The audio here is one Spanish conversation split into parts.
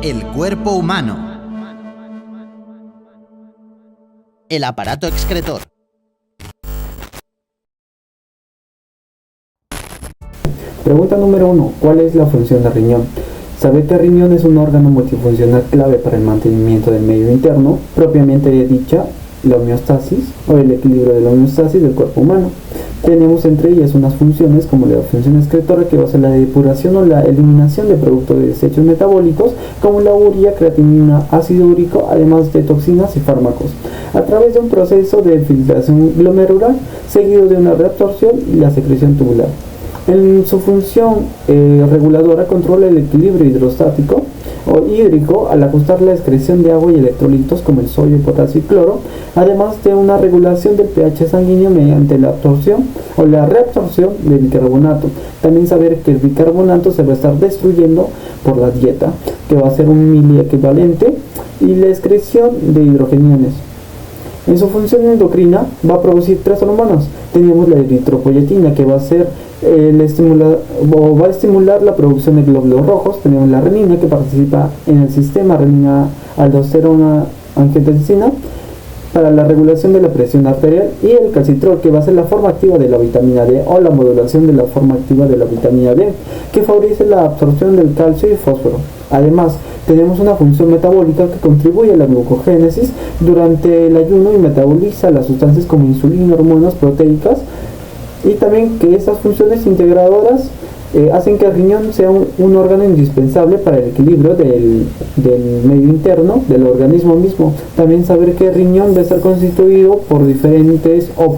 El cuerpo humano. El aparato excretor. Pregunta número 1. ¿Cuál es la función del riñón? Saber que el riñón es un órgano multifuncional clave para el mantenimiento del medio interno, propiamente dicha, la homeostasis o el equilibrio de la homeostasis del cuerpo humano. Tenemos entre ellas unas funciones como la función excretora, que va a ser la depuración o la eliminación de productos de desechos metabólicos como la urea, creatinina, ácido úrico, además de toxinas y fármacos, a través de un proceso de filtración glomerular seguido de una reabsorción y la secreción tubular. En su función reguladora controla el equilibrio hidrostático o hídrico al ajustar la excreción de agua y electrolitos como el sodio, potasio y cloro, además de una regulación del pH sanguíneo mediante la absorción o la reabsorción del bicarbonato. También saber que el bicarbonato se va a estar destruyendo por la dieta, que va a ser un miliequivalente, y la excreción de hidrogeniones. En su función endocrina va a producir 3 hormonas. Tenemos la eritropoyetina, que va a ser va a estimular la producción de glóbulos rojos. Tenemos la renina, que participa en el sistema renina aldosterona angiotensina para la regulación de la presión arterial, y el calcitrol, que va a ser la forma activa de la vitamina D o la modulación de la forma activa de la vitamina D, que favorece la absorción del calcio y fósforo. Además, tenemos una función metabólica que contribuye a la glucogénesis durante el ayuno y metaboliza las sustancias como insulina, hormonas proteicas, y también que estas funciones integradoras hacen que el riñón sea un órgano indispensable para el equilibrio del medio interno del organismo mismo. También saber que el riñón debe estar constituido por diferentes o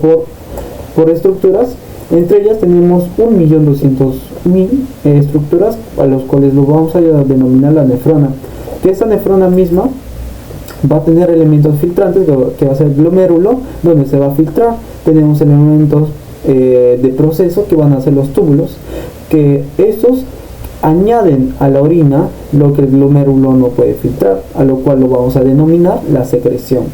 por estructuras. Entre ellas tenemos 1.200.000 estructuras, a los cuales lo vamos a denominar la nefrona, que esta nefrona misma va a tener elementos filtrantes, que va a ser el glomérulo, donde se va a filtrar. Tenemos elementos de proceso, que van a ser los túbulos, que estos añaden a la orina lo que el glomérulo no puede filtrar, a lo cual lo vamos a denominar la secreción.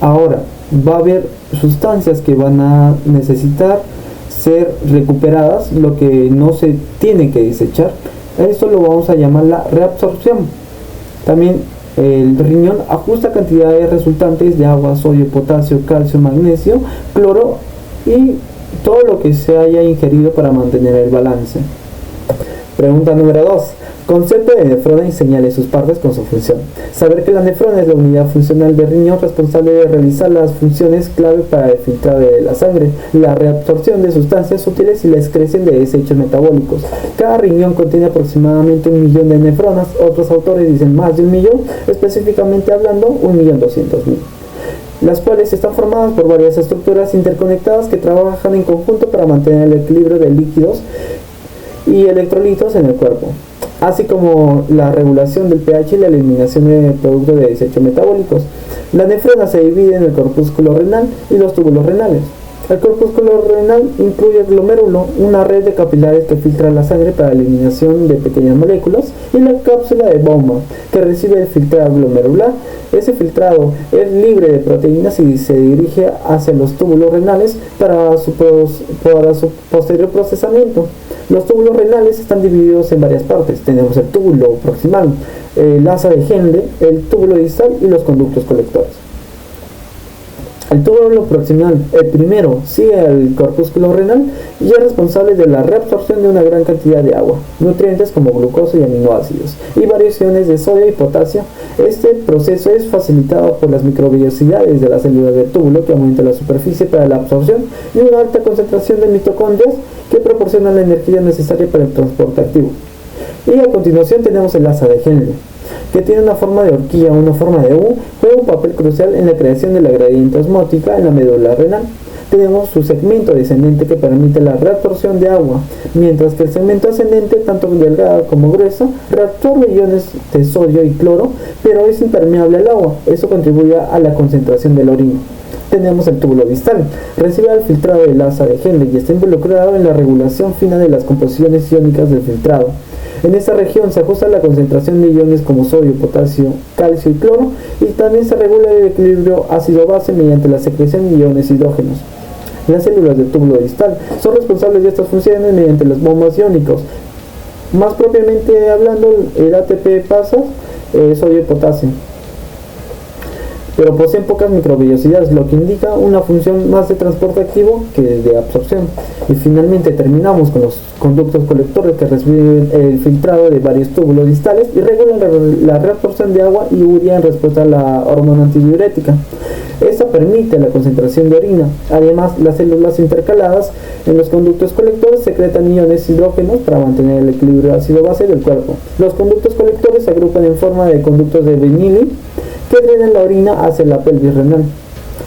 Ahora, va a haber sustancias que van a necesitar ser recuperadas, lo que no se tiene que desechar. Esto lo vamos a llamar la reabsorción. También el riñón ajusta cantidades resultantes de agua, sodio, potasio, calcio, magnesio, cloro y todo lo que se haya ingerido para mantener el balance. Pregunta número 2. Concepto de nefrona y señale sus partes con su función. Saber que la nefrona es la unidad funcional del riñón responsable de realizar las funciones clave para el filtrado de la sangre, la reabsorción de sustancias útiles y la excreción de desechos metabólicos. Cada riñón contiene aproximadamente 1 millón de nefronas. Otros autores dicen más de 1 millón, específicamente hablando 1.200.000. Las cuales están formadas por varias estructuras interconectadas que trabajan en conjunto para mantener el equilibrio de líquidos y electrolitos en el cuerpo, así como la regulación del pH y la eliminación de productos de desechos metabólicos. La nefrona se divide en el corpúsculo renal y los túbulos renales. El corpúsculo renal incluye el glomérulo, una red de capilares que filtra la sangre para la eliminación de pequeñas moléculas, y la cápsula de Bowman, que recibe el filtrado glomerular. Ese filtrado es libre de proteínas y se dirige hacia los túbulos renales para su posterior procesamiento. Los túbulos renales están divididos en varias partes. Tenemos el túbulo proximal, el asa de Henle, el túbulo distal y los conductos colectores. El túbulo proximal, el primero, sigue al corpúsculo renal y es responsable de la reabsorción de una gran cantidad de agua, nutrientes como glucosa y aminoácidos, y variaciones de sodio y potasio. Este proceso es facilitado por las microvellosidades de las células del túbulo, que aumenta la superficie para la absorción, y una alta concentración de mitocondrias que proporcionan la energía necesaria para el transporte activo. Y a continuación tenemos el asa de Henle, que tiene una forma de horquilla o una forma de U, juega un papel crucial en la creación de la gradiente osmótica en la médula renal. Tenemos su segmento descendente, que permite la reabsorción de agua, mientras que el segmento ascendente, tanto delgado como grueso, reabsorbe iones de sodio y cloro, pero es impermeable al agua. Eso contribuye a la concentración de la orina. Tenemos el túbulo distal, recibe el filtrado del asa de Henle y está involucrado en la regulación fina de las composiciones iónicas del filtrado. En esta región se ajusta la concentración de iones como sodio, potasio, calcio y cloro, y también se regula el equilibrio ácido-base mediante la secreción de iones hidrógenos. Las células del túbulo distal son responsables de estas funciones mediante las bombas iónicos. Más propiamente hablando, el ATP pasa sodio y potasio, pero poseen pocas microvellosidades, lo que indica una función más de transporte activo que de absorción. Y finalmente terminamos con los conductos colectores, que reciben el filtrado de varios túbulos distales y regulan la reabsorción de agua y urea en respuesta a la hormona antidiurética. Esta permite la concentración de orina. Además, las células intercaladas en los conductos colectores secretan iones hidrógenos para mantener el equilibrio ácido-base del cuerpo. Los conductos colectores se agrupan en forma de conductos de Benini, que drenan la orina hacia la pelvis renal,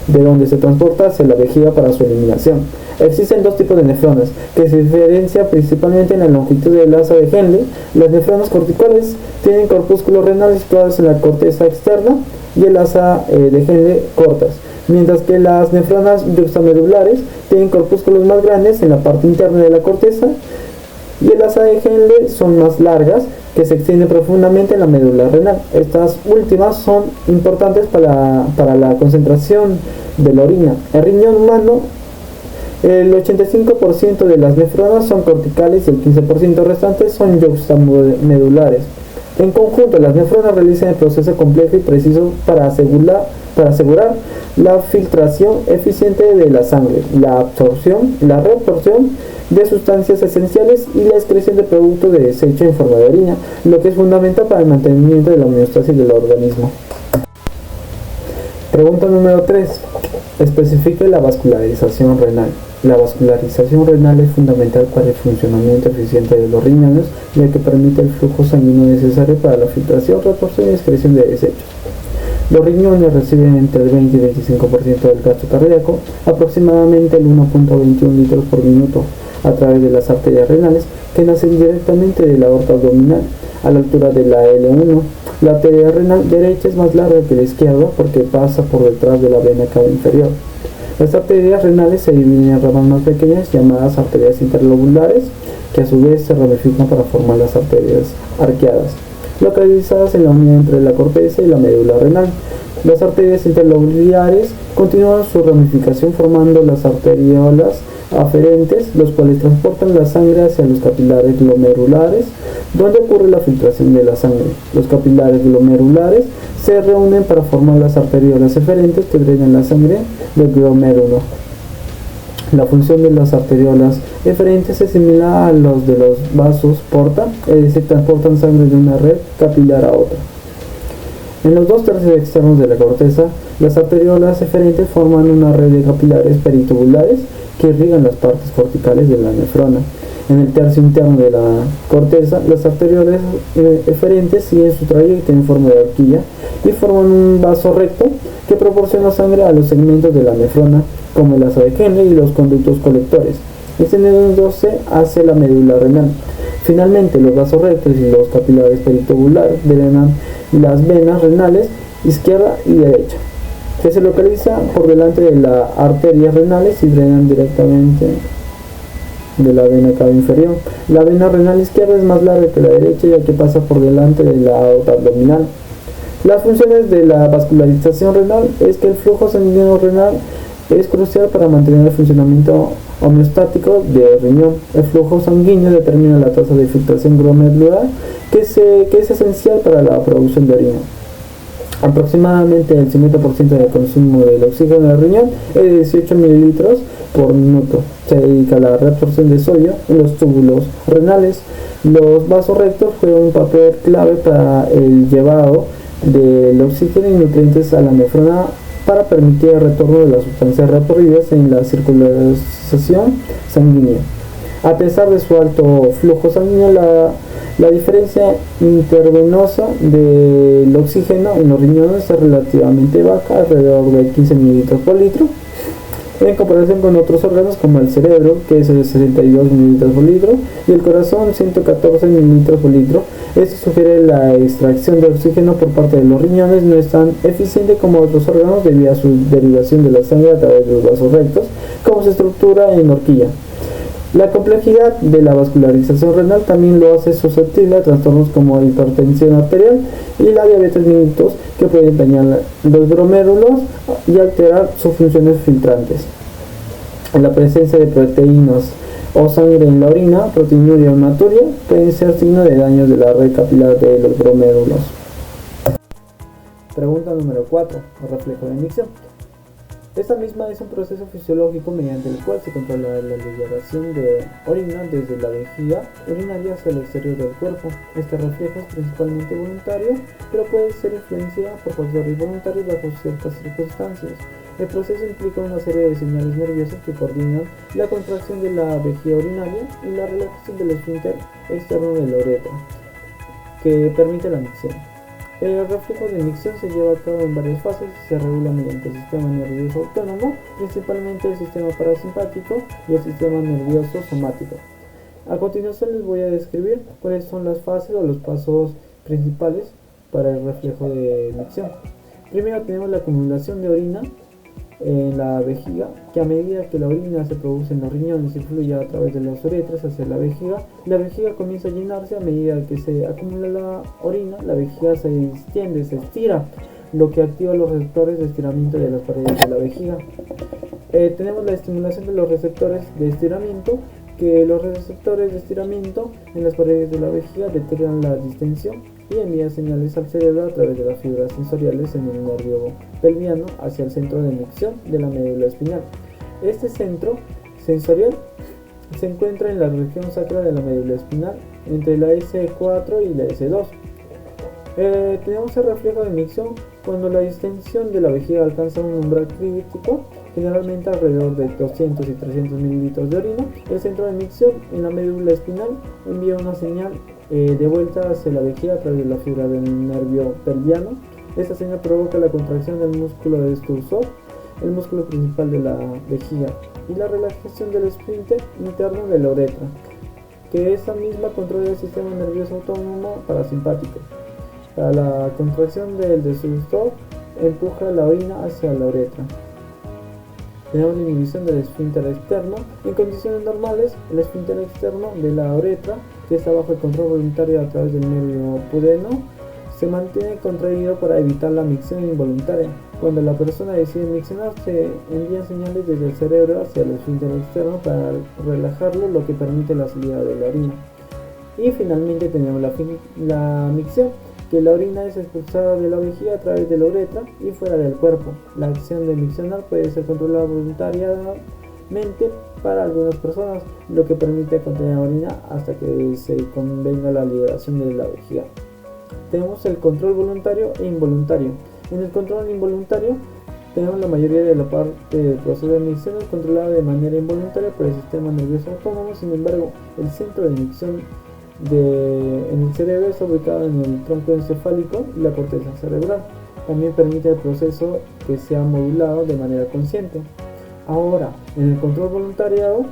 de donde se transporta hacia la vejiga para su eliminación. Existen dos tipos de nefronas, que se diferencian principalmente en la longitud del asa de Henle. Las nefronas corticales tienen corpúsculos renales situados en la corteza externa y el asa de Henle cortas, mientras que las nefronas yuxtamedulares tienen corpúsculos más grandes en la parte interna de la corteza y el asa de Henle son más largas, que se extienden profundamente en la médula renal. Estas últimas son importantes para la concentración de la orina. El riñón humano, el 85% de las nefronas son corticales y el 15% restantes son yuxtamedulares. En conjunto, las nefronas realizan el proceso complejo y preciso para asegurar la filtración eficiente de la sangre, la absorción, la reabsorción de sustancias esenciales y la excreción de productos de desecho en forma de orina, lo que es fundamental para el mantenimiento de la homeostasis del organismo. Pregunta número 3. Especifique la vascularización renal. La vascularización renal es fundamental para el funcionamiento eficiente de los riñones, ya que permite el flujo sanguíneo necesario para la filtración, reabsorción y excreción de desechos. Los riñones reciben entre el 20 y 25% del gasto cardíaco, aproximadamente el 1.21 litros por minuto, a través de las arterias renales que nacen directamente de la aorta abdominal a la altura de la L1. La arteria renal derecha es más larga que la izquierda porque pasa por detrás de la vena cava inferior. Las arterias renales se dividen en ramas más pequeñas llamadas arterias interlobulares, que a su vez se ramifican para formar las arterias arqueadas, localizadas en la unión entre la corteza y la médula renal. Las arterias interlobulares continúan su ramificación formando las arteriolas aferentes, los cuales transportan la sangre hacia los capilares glomerulares, donde ocurre la filtración de la sangre. Los capilares glomerulares se reúnen para formar las arteriolas eferentes que drenan la sangre del glomérulo. La función de las arteriolas eferentes es similar a los de los vasos porta, es decir, transportan sangre de una red capilar a otra. En los dos tercios externos de la corteza, las arteriolas eferentes forman una red de capilares peritubulares que irrigan las partes corticales de la nefrona. En el tercio interno de la corteza, las arteriolas eferentes siguen su trayecto en forma de horquilla y forman un vaso recto que proporciona sangre a los segmentos de la nefrona, como el asa de Henle y los conductos colectores, extendiéndose hacia la médula renal. Finalmente, los vasos rectos y los capilares peritubulares drenan las venas renales izquierda y derecha, que se localiza por delante de las arterias renales y drenan directamente de la vena cava inferior. La vena renal izquierda es más larga que la derecha, ya que pasa por delante de la aorta abdominal. Las funciones de la vascularización renal es que el flujo sanguíneo renal es crucial para mantener el funcionamiento homeostático del riñón. El flujo sanguíneo determina la tasa de filtración glomerular, que es esencial para la producción de orina. Aproximadamente el 50% del consumo del oxígeno del riñón es de 18 mililitros por minuto. Se dedica a la reabsorción de sodio en los túbulos renales. Los vasos rectos juegan un papel clave para el llevado del oxígeno y nutrientes a la nefrona para permitir el retorno de las sustancias reabsorbidas en la circulación sanguínea. A pesar de su alto flujo sanguíneo, la diferencia intervenosa del oxígeno en los riñones es relativamente baja, alrededor de 15 mililitros por litro, en comparación con otros órganos como el cerebro, que es de 62 mililitros por litro, y el corazón, 114 mililitros por litro. Esto sugiere la extracción de oxígeno por parte de los riñones no es tan eficiente como otros órganos debido a su derivación de la sangre a través de los vasos rectos, como se estructura en horquilla. La complejidad de la vascularización renal también lo hace susceptible a trastornos como hipertensión arterial y la diabetes mellitus, que pueden dañar los glomérulos y alterar sus funciones filtrantes. La presencia de proteínas o sangre en la orina, proteinuria o hematuria, pueden ser signo de daños de la red capilar de los glomérulos. Pregunta número 4. El reflejo de micción. Esta misma es un proceso fisiológico mediante el cual se controla la liberación de orina desde la vejiga urinaria hacia el exterior del cuerpo. Este reflejo es principalmente voluntario, pero puede ser influenciado por factores involuntarios bajo ciertas circunstancias. El proceso implica una serie de señales nerviosas que coordinan la contracción de la vejiga urinaria y la relajación del esfínter externo de la uretra, que permite la micción. El reflejo de micción se lleva a cabo en varias fases y se regula mediante el sistema nervioso autónomo, principalmente el sistema parasimpático y el sistema nervioso somático. A continuación les voy a describir cuáles son las fases o los pasos principales para el reflejo de micción. Primero tenemos la acumulación de orina en la vejiga, que a medida que la orina se produce en los riñones y fluye a través de las uretras hacia la vejiga comienza a llenarse. A medida que se acumula la orina, la vejiga se extiende, se estira, lo que activa los receptores de estiramiento de las paredes de la vejiga. Tenemos la estimulación de los receptores de estiramiento, que los receptores de estiramiento en las paredes de la vejiga detectan la distensión y envían señales al cerebro a través de las fibras sensoriales en el nervio pelviano hacia el centro de micción de la médula espinal. Este centro sensorial se encuentra en la región sacra de la médula espinal, entre la S4 y la S2. Tenemos el reflejo de micción cuando la distensión de la vejiga alcanza un umbral crítico, generalmente alrededor de 200 y 300 mililitros de orina. El centro de micción en la médula espinal envía una señal de vuelta hacia la vejiga a través de la fibra del nervio pelviano. Esta señal provoca la contracción del músculo extrusor, el músculo principal de la vejiga, y la relajación del esfínter interno de la uretra, que esa misma controla el sistema nervioso autónomo parasimpático. Para la contracción del extrusor empuja la orina hacia la uretra. Tenemos la inhibición del esfínter externo. En condiciones normales, el esfínter externo de la uretra, que está bajo el control voluntario a través del nervio pudeno, se mantiene contraído para evitar la micción involuntaria. Cuando la persona decide miccionar, se envían señales desde el cerebro hacia el esfínter externo para relajarlo, lo que permite la salida de la orina. Y finalmente tenemos la micción, que la orina es expulsada de la vejiga a través de la uretra y fuera del cuerpo. La acción de miccionar puede ser controlada voluntariamente para algunas personas, lo que permite contener la orina hasta que se convenga la liberación de la vejiga. Tenemos el control voluntario e involuntario. En el control involuntario tenemos la mayoría de la parte del proceso de micción es controlada de manera involuntaria por el sistema nervioso autónomo. Sin embargo, el centro de micción en el cerebro está ubicado en el tronco encefálico y la corteza cerebral. También permite el proceso que sea modulado de manera consciente. Ahora, en el control voluntariado,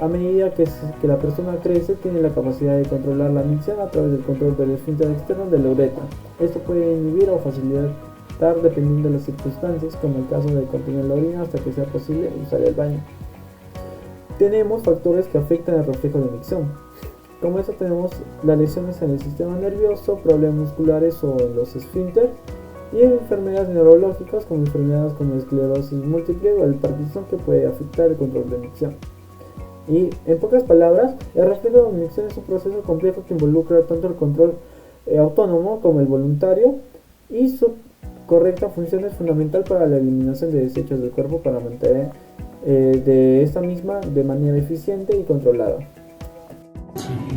a medida que la persona crece, tiene la capacidad de controlar la micción a través del control del esfínter externo de la uretra. Esto puede inhibir o facilitar dependiendo de las circunstancias, como el caso de contener la orina hasta que sea posible usar el baño. Tenemos factores que afectan el reflejo de micción. Como esto tenemos las lesiones en el sistema nervioso, problemas musculares o en los esfínteres, y enfermedades neurológicas como enfermedades como esclerosis múltiple o el Parkinson, que puede afectar el control de micción. Y en pocas palabras, el reflejo de micción es un proceso complejo que involucra tanto el control autónomo como el voluntario, y su correcta función es fundamental para la eliminación de desechos del cuerpo para mantener de esta misma de manera eficiente y controlada.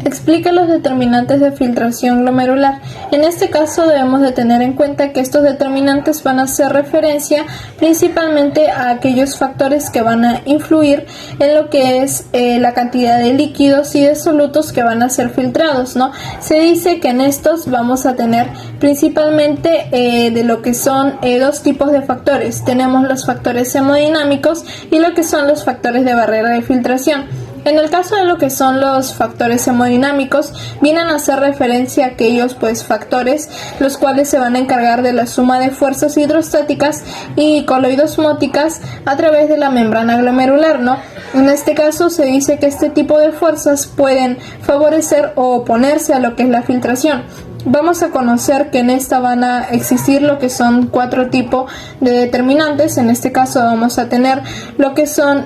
Explica los determinantes de filtración glomerular. En este caso debemos de tener en cuenta que estos determinantes van a hacer referencia principalmente a aquellos factores que van a influir en lo que es la cantidad de líquidos y de solutos que van a ser filtrados, ¿no? Se dice que en estos vamos a tener principalmente de lo que son dos tipos de factores. Tenemos los factores hemodinámicos y lo que son los factores de barrera de filtración. En el caso de lo que son los factores hemodinámicos, vienen a hacer referencia a aquellos factores los cuales se van a encargar de la suma de fuerzas hidrostáticas y coloidosmóticas a través de la membrana glomerular, ¿no? En este caso se dice que este tipo de fuerzas pueden favorecer o oponerse a lo que es la filtración. Vamos a conocer que en esta van a existir lo que son 4 tipos de determinantes. En este caso vamos a tener lo que son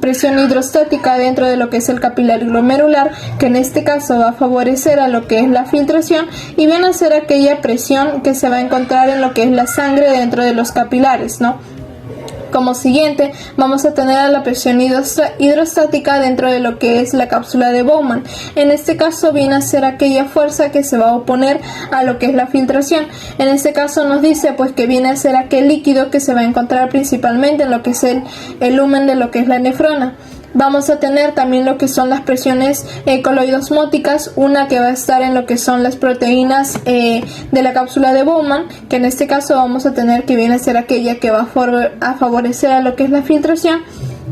presión hidrostática dentro de lo que es el capilar glomerular, que en este caso va a favorecer a lo que es la filtración, y viene a ser aquella presión que se va a encontrar en lo que es la sangre dentro de los capilares, ¿no? Como siguiente vamos a tener a la presión hidrostática dentro de lo que es la cápsula de Bowman. En este caso viene a ser aquella fuerza que se va a oponer a lo que es la filtración. En este caso nos dice pues que viene a ser aquel líquido que se va a encontrar principalmente en lo que es el lumen de lo que es la nefrona. Vamos a tener también lo que son las presiones coloidosmóticas, una que va a estar en lo que son las proteínas de la cápsula de Bowman, que en este caso vamos a tener que viene a ser aquella que va a favorecer a lo que es la filtración.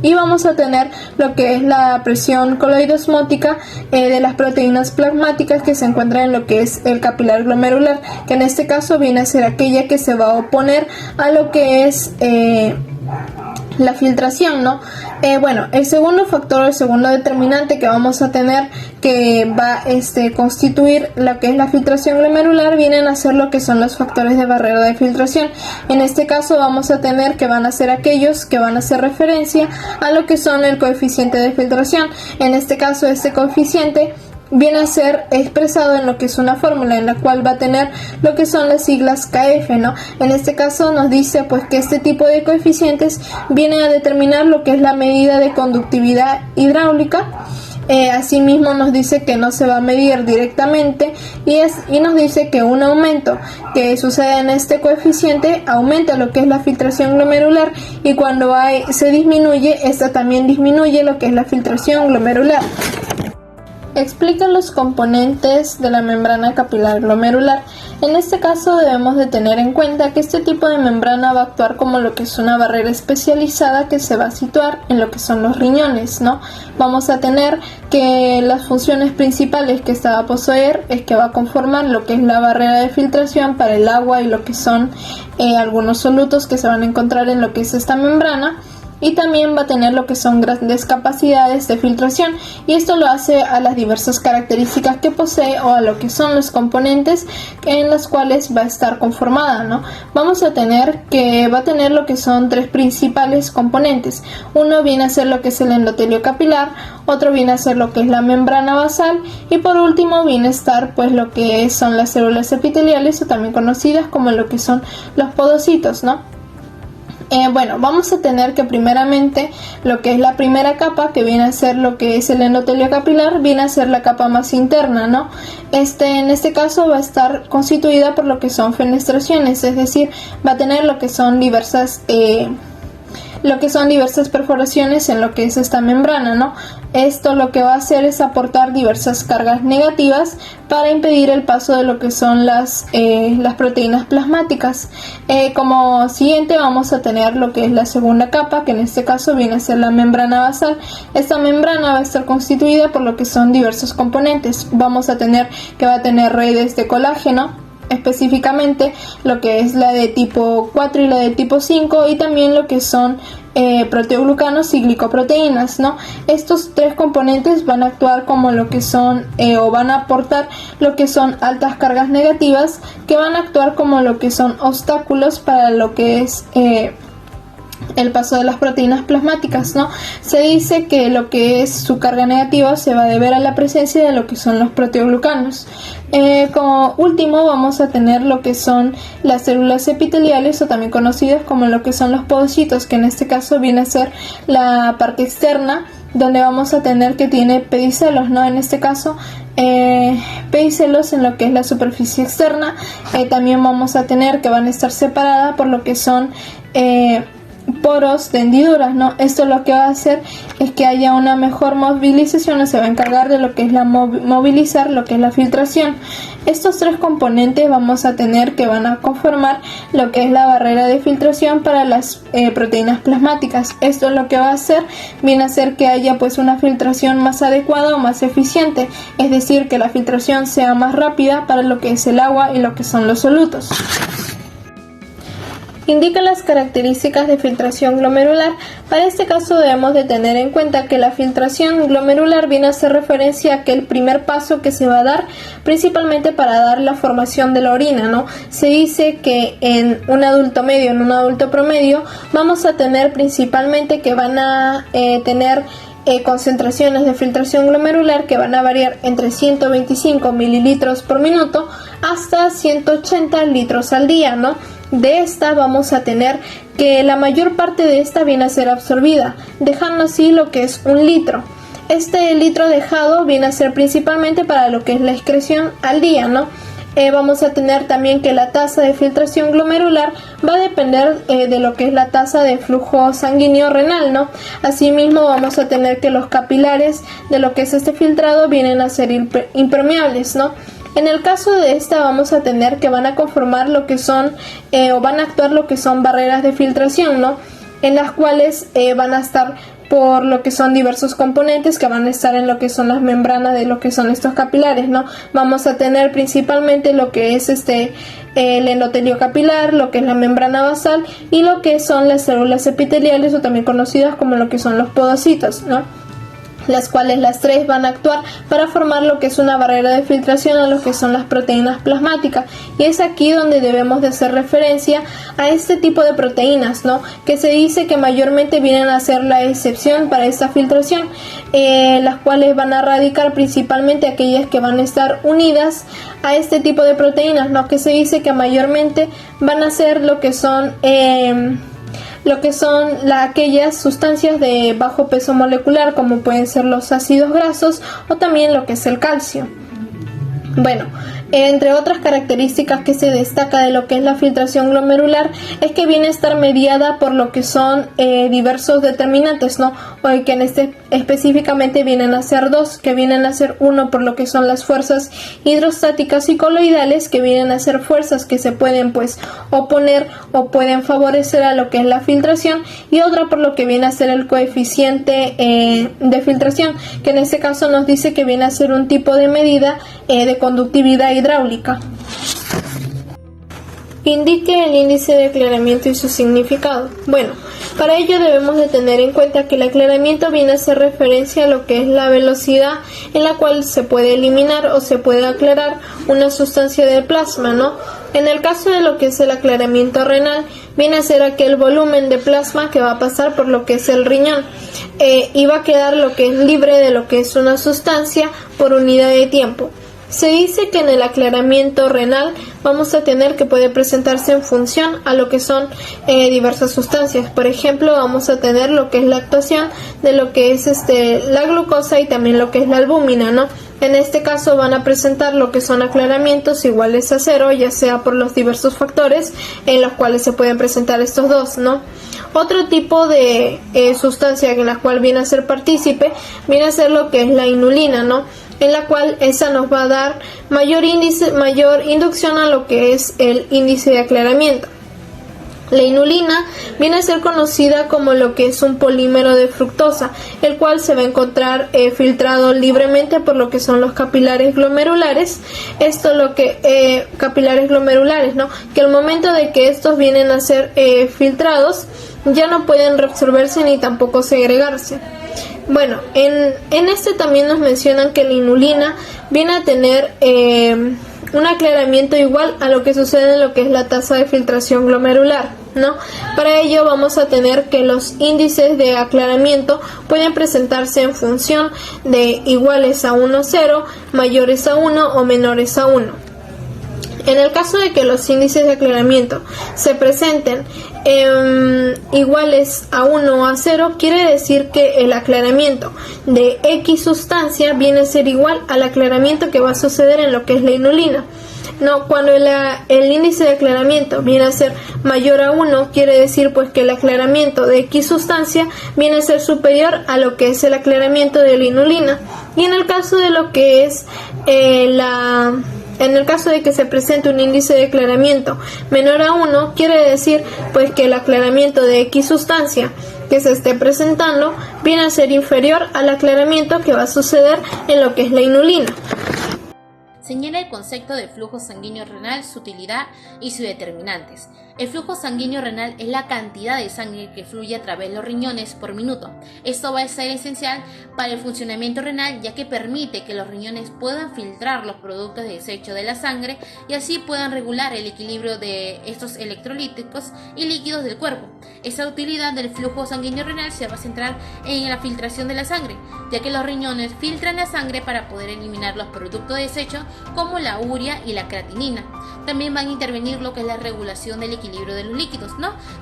Y vamos a tener lo que es la presión coloidosmótica de las proteínas plasmáticas que se encuentran en lo que es el capilar glomerular, que en este caso viene a ser aquella que se va a oponer a lo que es la filtración, ¿no? Bueno, el segundo factor, el segundo determinante que vamos a tener que va a constituir lo que es la filtración glomerular vienen a ser lo que son los factores de barrera de filtración. En este caso vamos a tener que van a ser aquellos que van a hacer referencia a lo que son el coeficiente de filtración. En este caso este coeficiente viene a ser expresado en lo que es una fórmula en la cual va a tener lo que son las siglas KF, ¿no? En este caso nos dice pues que este tipo de coeficientes vienen a determinar lo que es la medida de conductividad hidráulica. Asimismo nos dice que no se va a medir directamente y nos dice que un aumento que sucede en este coeficiente aumenta lo que es la filtración glomerular, y cuando se disminuye, esta también disminuye lo que es la filtración glomerular. Explica los componentes de la membrana capilar glomerular. En este caso debemos de tener en cuenta que este tipo de membrana va a actuar como lo que es una barrera especializada que se va a situar en lo que son los riñones, ¿no? Vamos a tener que las funciones principales que esta va a poseer es que va a conformar lo que es la barrera de filtración para el agua y lo que son algunos solutos que se van a encontrar en lo que es esta membrana. Y también va a tener lo que son grandes capacidades de filtración, y esto lo hace a las diversas características que posee o a lo que son los componentes en las cuales va a estar conformada, ¿no? Vamos a tener que va a tener lo que son tres principales componentes. Uno viene a ser lo que es el endotelio capilar, otro viene a ser lo que es la membrana basal, y por último viene a estar pues lo que son las células epiteliales, o también conocidas como lo que son los podocitos, ¿no? Bueno, vamos a tener que primeramente lo que es la primera capa, que viene a ser lo que es el endotelio capilar, viene a ser la capa más interna, ¿no? En este caso va a estar constituida por lo que son fenestraciones, es decir, va a tener lo que son diversas perforaciones en lo que es esta membrana, ¿no? Esto lo que va a hacer es aportar diversas cargas negativas para impedir el paso de lo que son las proteínas plasmáticas. Como siguiente vamos a tener lo que es la segunda capa, que en este caso viene a ser la membrana basal. Esta membrana va a estar constituida por lo que son diversos componentes. Vamos a tener que va a tener redes de colágeno, específicamente lo que es la de tipo 4 y la de tipo 5, y también lo que son proteoglucanos y glicoproteínas, ¿no? Estos tres componentes van a actuar como lo que son o van a aportar lo que son altas cargas negativas, que van a actuar como lo que son obstáculos para lo que es el paso de las proteínas plasmáticas, ¿no? Se dice que lo que es su carga negativa se va a deber a la presencia de lo que son los proteoglucanos. Como último vamos a tener lo que son las células epiteliales, o también conocidas como lo que son los podocitos, que en este caso viene a ser la parte externa, donde vamos a tener que tiene pedicelos, ¿no? En este caso pedicelos en lo que es la superficie externa. También vamos a tener que van a estar separadas por lo que son poros de hendiduras, ¿no? Esto lo que va a hacer es que haya una mejor movilización, o se va a encargar de lo que es movilizar lo que es la filtración. Estos tres componentes vamos a tener que van a conformar lo que es la barrera de filtración para las proteínas plasmáticas. Esto lo que va a hacer viene a hacer que haya pues una filtración más adecuada o más eficiente, es decir, que la filtración sea más rápida para lo que es el agua y lo que son los solutos. indica las características de filtración glomerular. Para este caso debemos de tener en cuenta que la filtración glomerular viene a hacer referencia a que el primer paso que se va a dar principalmente para dar la formación de la orina, ¿no? Se dice que en un adulto medio, en un adulto promedio, vamos a tener principalmente que van a tener concentraciones de filtración glomerular que van a variar entre 125 mililitros por minuto hasta 180 litros al día, ¿no? De esta vamos a tener que la mayor parte de esta viene a ser absorbida, dejando así lo que es 1 litro. Este litro dejado viene a ser principalmente para lo que es la excreción al día, ¿no? Vamos a tener también que la tasa de filtración glomerular va a depender de lo que es la tasa de flujo sanguíneo renal, ¿no? Asimismo vamos a tener que los capilares de lo que es este filtrado vienen a ser impermeables, ¿no? En el caso de esta vamos a tener que van a conformar lo que son o van a actuar lo que son barreras de filtración, ¿no? En las cuales van a estar por lo que son diversos componentes que van a estar en lo que son las membranas de lo que son estos capilares, ¿no? Vamos a tener principalmente lo que es el endotelio capilar, lo que es la membrana basal y lo que son las células epiteliales o también conocidas como lo que son los podocitos, ¿no? Las cuales las tres van a actuar para formar lo que es una barrera de filtración a lo que son las proteínas plasmáticas, y es aquí donde debemos de hacer referencia a este tipo de proteínas, ¿no? Que se dice que mayormente vienen a ser la excepción para esta filtración, las cuales van a radicar principalmente aquellas que van a estar unidas a este tipo de proteínas, ¿no? Que se dice que mayormente van a ser lo que son aquellas sustancias de bajo peso molecular, como pueden ser los ácidos grasos o también lo que es el calcio. Bueno, entre otras características que se destaca de lo que es la filtración glomerular es que viene a estar mediada por lo que son diversos determinantes, ¿no? O que específicamente vienen a ser dos, que vienen a ser uno por lo que son las fuerzas hidrostáticas y coloidales, que vienen a ser fuerzas que se pueden pues oponer o pueden favorecer a lo que es la filtración, y otra por lo que viene a ser el coeficiente de filtración, que en este caso nos dice que viene a ser un tipo de medida de conductividad hidráulica. Indique el índice de aclaramiento y su significado. Bueno, para ello debemos de tener en cuenta que el aclaramiento viene a hacer referencia a lo que es la velocidad en la cual se puede eliminar o se puede aclarar una sustancia del plasma, ¿no? En el caso de lo que es el aclaramiento renal, viene a ser aquel volumen de plasma que va a pasar por lo que es el riñón y va a quedar lo que es libre de lo que es una sustancia por unidad de tiempo. Se dice que en el aclaramiento renal vamos a tener que puede presentarse en función a lo que son diversas sustancias. Por ejemplo, vamos a tener lo que es la actuación de lo que es la glucosa y también lo que es la albúmina, ¿no? En este caso van a presentar lo que son aclaramientos iguales a 0, ya sea por los diversos factores en los cuales se pueden presentar estos dos, ¿no? Otro tipo de sustancia en la cual viene a ser partícipe viene a ser lo que es la inulina, ¿no? En la cual esa nos va a dar mayor inducción a lo que es el índice de aclaramiento. La inulina viene a ser conocida como lo que es un polímero de fructosa, el cual se va a encontrar filtrado libremente por lo que son los capilares glomerulares. Capilares glomerulares, ¿no? Que al momento de que estos vienen a ser filtrados, ya no pueden reabsorberse ni tampoco segregarse. Bueno, en este también nos mencionan que la inulina viene a tener un aclaramiento igual a lo que sucede en lo que es la tasa de filtración glomerular, ¿no? Para ello vamos a tener que los índices de aclaramiento pueden presentarse en función de iguales a 1,0, mayores a 1 o menores a 1. En el caso de que los índices de aclaramiento se presenten iguales a 1 o a 0, quiere decir que el aclaramiento de X sustancia viene a ser igual al aclaramiento que va a suceder en lo que es la inulina. No, cuando el índice de aclaramiento viene a ser mayor a 1, quiere decir pues que el aclaramiento de X sustancia viene a ser superior a lo que es el aclaramiento de la inulina. Y en el caso de lo que es en el caso de que se presente un índice de aclaramiento menor a 1, quiere decir pues que el aclaramiento de X sustancia que se esté presentando viene a ser inferior al aclaramiento que va a suceder en lo que es la inulina. señala el concepto de flujo sanguíneo renal, su utilidad y sus determinantes. El flujo sanguíneo renal es la cantidad de sangre que fluye a través de los riñones por minuto. Esto va a ser esencial para el funcionamiento renal, ya que permite que los riñones puedan filtrar los productos de desecho de la sangre y así puedan regular el equilibrio de estos electrolíticos y líquidos del cuerpo. Esa utilidad del flujo sanguíneo renal se va a centrar en la filtración de la sangre, ya que los riñones filtran la sangre para poder eliminar los productos de desecho como la urea y la creatinina. También van a intervenir lo que es la regulación del equilibrio de los líquidos,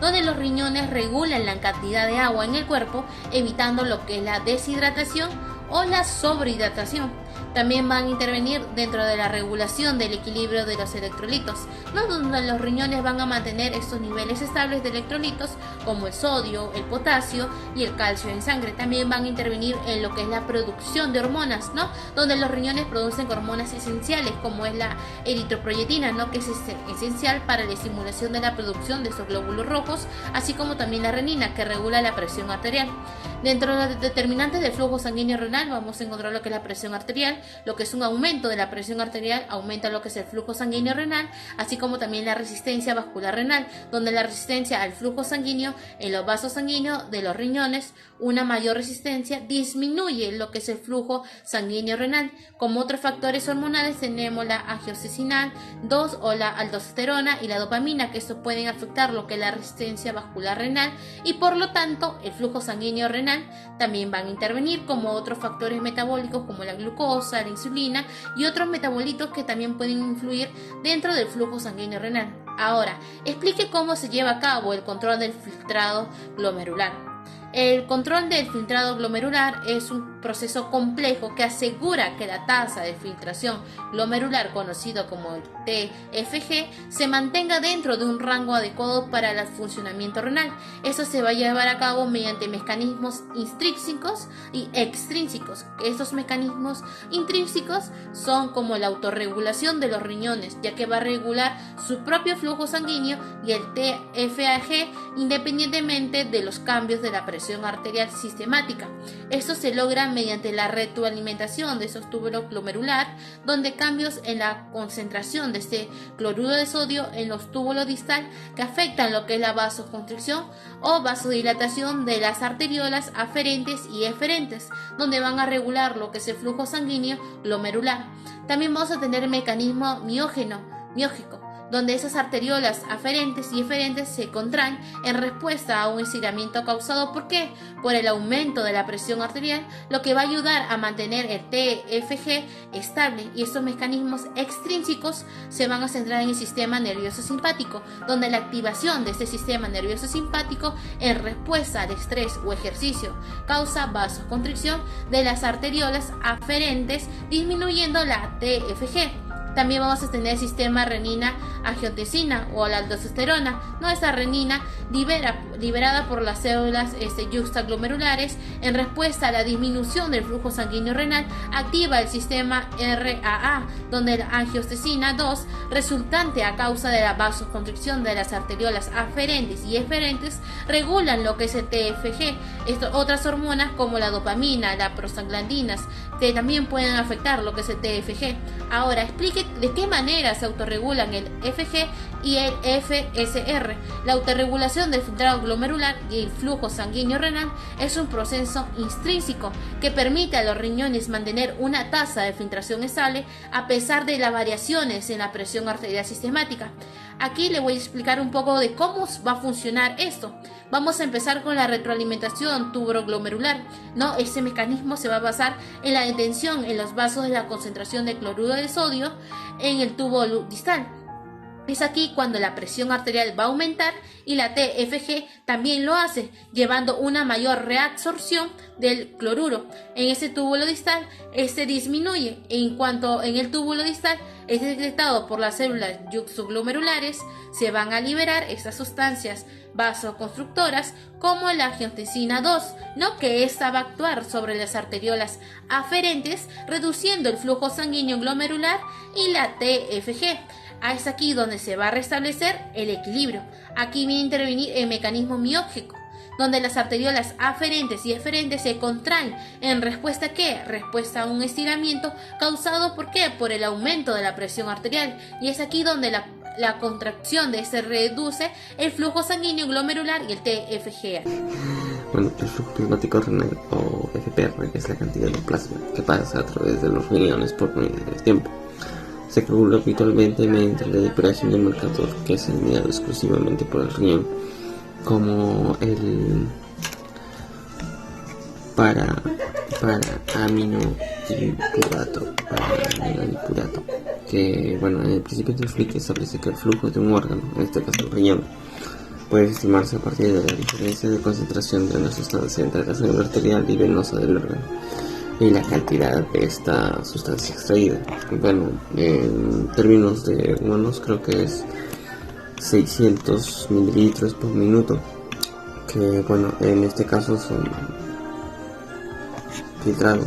donde los riñones regulan la cantidad de agua en el cuerpo, evitando lo que es la deshidratación o la sobrehidratación. También van a intervenir dentro de la regulación del equilibrio de los electrolitos, donde los riñones van a mantener estos niveles estables de electrolitos como el sodio, el potasio y el calcio en sangre. También van a intervenir en lo que es la producción de hormonas, donde los riñones producen hormonas esenciales como es la eritropoyetina, que es esencial para la estimulación de la producción de esos glóbulos rojos, así como también la renina, que regula la presión arterial. Dentro de los determinantes del flujo sanguíneo renal vamos a encontrar lo que es la presión arterial, lo que es un aumento de la presión arterial, aumenta lo que es el flujo sanguíneo renal, así como también la resistencia vascular renal, donde la resistencia al flujo sanguíneo en los vasos sanguíneos de los riñones, una mayor resistencia disminuye lo que es el flujo sanguíneo renal. Como otros factores hormonales tenemos la angiotensina 2 o la aldosterona y la dopamina, que estos pueden afectar lo que es la resistencia vascular renal y por lo tanto el flujo sanguíneo renal. También van a intervenir como otros factores metabólicos como la glucosa, la insulina y otros metabolitos que también pueden influir dentro del flujo sanguíneo renal. Ahora, explique cómo se lleva a cabo el control del filtrado glomerular. El control del filtrado glomerular es un proceso complejo que asegura que la tasa de filtración glomerular, conocido como el TFG, se mantenga dentro de un rango adecuado para el funcionamiento renal. Esto se va a llevar a cabo mediante mecanismos intrínsecos y extrínsecos. Estos mecanismos intrínsecos son como la autorregulación de los riñones, ya que va a regular su propio flujo sanguíneo, y el TFAG independientemente de los cambios de la presión arterial sistemática. Esto se logra mediante la retroalimentación de esos túbulos glomerular, donde cambios en la concentración de este cloruro de sodio en los túbulos distal que afectan lo que es la vasoconstricción o vasodilatación de las arteriolas aferentes y eferentes, donde van a regular lo que es el flujo sanguíneo glomerular. También vamos a tener el mecanismo miógeno, donde esas arteriolas aferentes y eferentes se contraen en respuesta a un estiramiento causado ¿por qué? Por el aumento de la presión arterial, lo que va a ayudar a mantener el TFG estable. Y estos mecanismos extrínsecos se van a centrar en el sistema nervioso simpático, donde la activación de este sistema nervioso simpático en respuesta al estrés o ejercicio causa vasoconstricción de las arteriolas aferentes, disminuyendo la TFG. También vamos a tener el sistema renina-angiotensina o la aldosterona. Esta renina liberada por las células yuxtaglomerulares en respuesta a la disminución del flujo sanguíneo renal, activa el sistema RAA, donde la angiotensina 2, resultante a causa de la vasoconstricción de las arteriolas aferentes y eferentes, regulan lo que es el TFG. Otras hormonas como la dopamina, las prostaglandinas, que también pueden afectar lo que es el TFG. Ahora, explique de qué manera se autorregulan el FG y el FSR. La autorregulación del filtrado glomerular y el flujo sanguíneo renal es un proceso intrínseco que permite a los riñones mantener una tasa de filtración estable a pesar de las variaciones en la presión arterial sistemática. Aquí le voy a explicar un poco de cómo va a funcionar esto. Vamos a empezar con la retroalimentación tuberoglomerular. Este mecanismo se va a basar en la detención en los vasos de la concentración de cloruro de sodio en el tubo distal. Es aquí cuando la presión arterial va a aumentar y la TFG también lo hace, llevando una mayor reabsorción del cloruro. En ese túbulo distal, este disminuye. En cuanto en el túbulo distal es detectado por las células yuxtaglomerulares, se van a liberar estas sustancias vasoconstructoras como la angiotensina 2, que esta va a actuar sobre las arteriolas aferentes, reduciendo el flujo sanguíneo glomerular, y la TFG. Es aquí donde se va a restablecer el equilibrio. Aquí viene a intervenir el mecanismo miógeno, donde las arteriolas aferentes y eferentes se contraen. ¿En respuesta a qué? Respuesta a un estiramiento causado ¿por qué? Por el aumento de la presión arterial. Y es aquí donde la contracción de este reduce el flujo sanguíneo glomerular y el TFGA. Bueno, el flujo plasmático renal o FPR es la cantidad de plasma que pasa a través de los riñones por unidad del tiempo. Se calcula habitualmente mediante la depuración del marcador, que es enviado exclusivamente por el riñón, como el para aminodipurato, que bueno, en el principio del flujo establece que el flujo de un órgano, en este caso el riñón, puede estimarse a partir de la diferencia de concentración de una sustancia entre la sangre arterial y venosa del órgano y la cantidad de esta sustancia extraída. Bueno, en términos de humanos creo que es 600 mililitros por minuto, que bueno, en este caso son filtrados.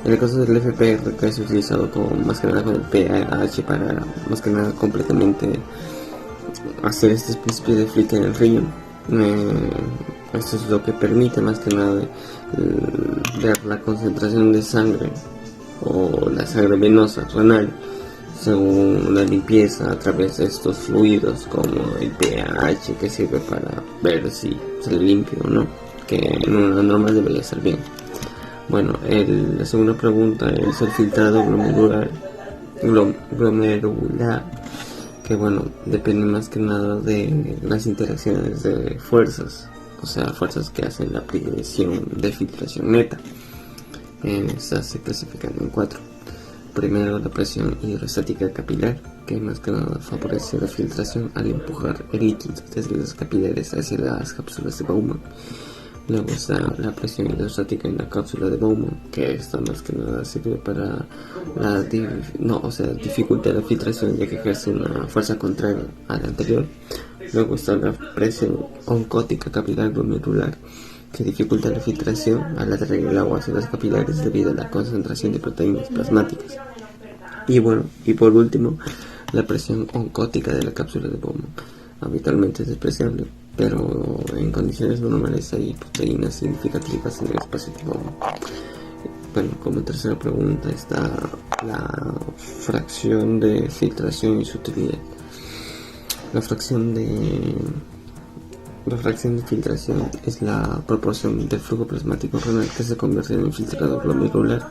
En el caso del FPR, que es utilizado más que nada con el pH para más que nada completamente hacer este principio de flick en el riñón. Esto es lo que permite más que nada ver la concentración de sangre o la sangre venosa renal según la limpieza a través de estos fluidos, como el pH, que sirve para ver si sale limpio o no, que en una normal debería ser bien. Bueno, la segunda pregunta es el filtrado glomerular, que bueno, depende más que nada de las interacciones de fuerzas, o sea, fuerzas que hacen la presión de filtración neta. Estas se clasifican en 4. Primero, la presión hidrostática capilar, que más que nada favorece la filtración al empujar el líquido desde las capilares hacia las cápsulas de Bowman. Luego está la presión hidrostática en la cápsula de Bowman, que esta más que nada sirve para dificultar la filtración, ya que ejerce una fuerza contraria a la anterior. Luego está la presión oncótica capilar glomerular, que dificulta la filtración al atraer el agua hacia las capilares debido a la concentración de proteínas plasmáticas. Y bueno, y por último, la presión oncótica de la cápsula de Bowman. Habitualmente es despreciable, pero en condiciones normales hay proteínas significativas en el espacio de Bowman. Bueno, como tercera pregunta está la fracción de filtración y su utilidad. La fracción de filtración es la proporción del flujo plasmático renal que se convierte en filtrado glomerular.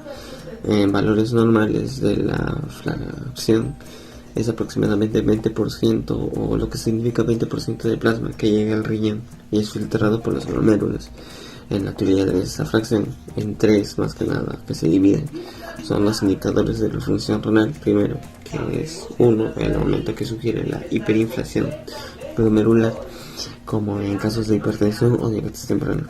En valores normales de la fracción es aproximadamente 20%, o lo que significa 20% de plasma que llega al riñón y es filtrado por los glomérulos. En la utilidad de esa fracción, en 3 más que nada, que se dividen, son los indicadores de la función renal. Primero, que es 1, el aumento que sugiere la hiperinflación glomerular, como en casos de hipertensión o diabetes temprana.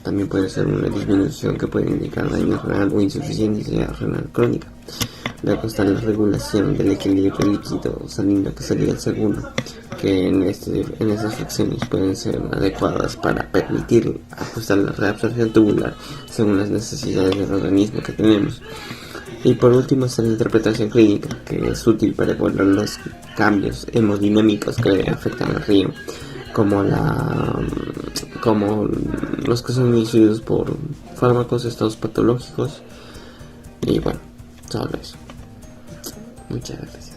También puede ser una disminución que puede indicar daño renal o insuficiencia renal crónica. Luego está la regulación del equilibrio líquido salino, que sería el segundo, que en esas fracciones pueden ser adecuadas para permitir ajustar la reabsorción tubular según las necesidades del organismo que tenemos. Y por último está la interpretación clínica, que es útil para evaluar los cambios hemodinámicos que afectan al riñón, como los que son inducidos por fármacos, estados patológicos. Y bueno, solo eso. Muchas gracias.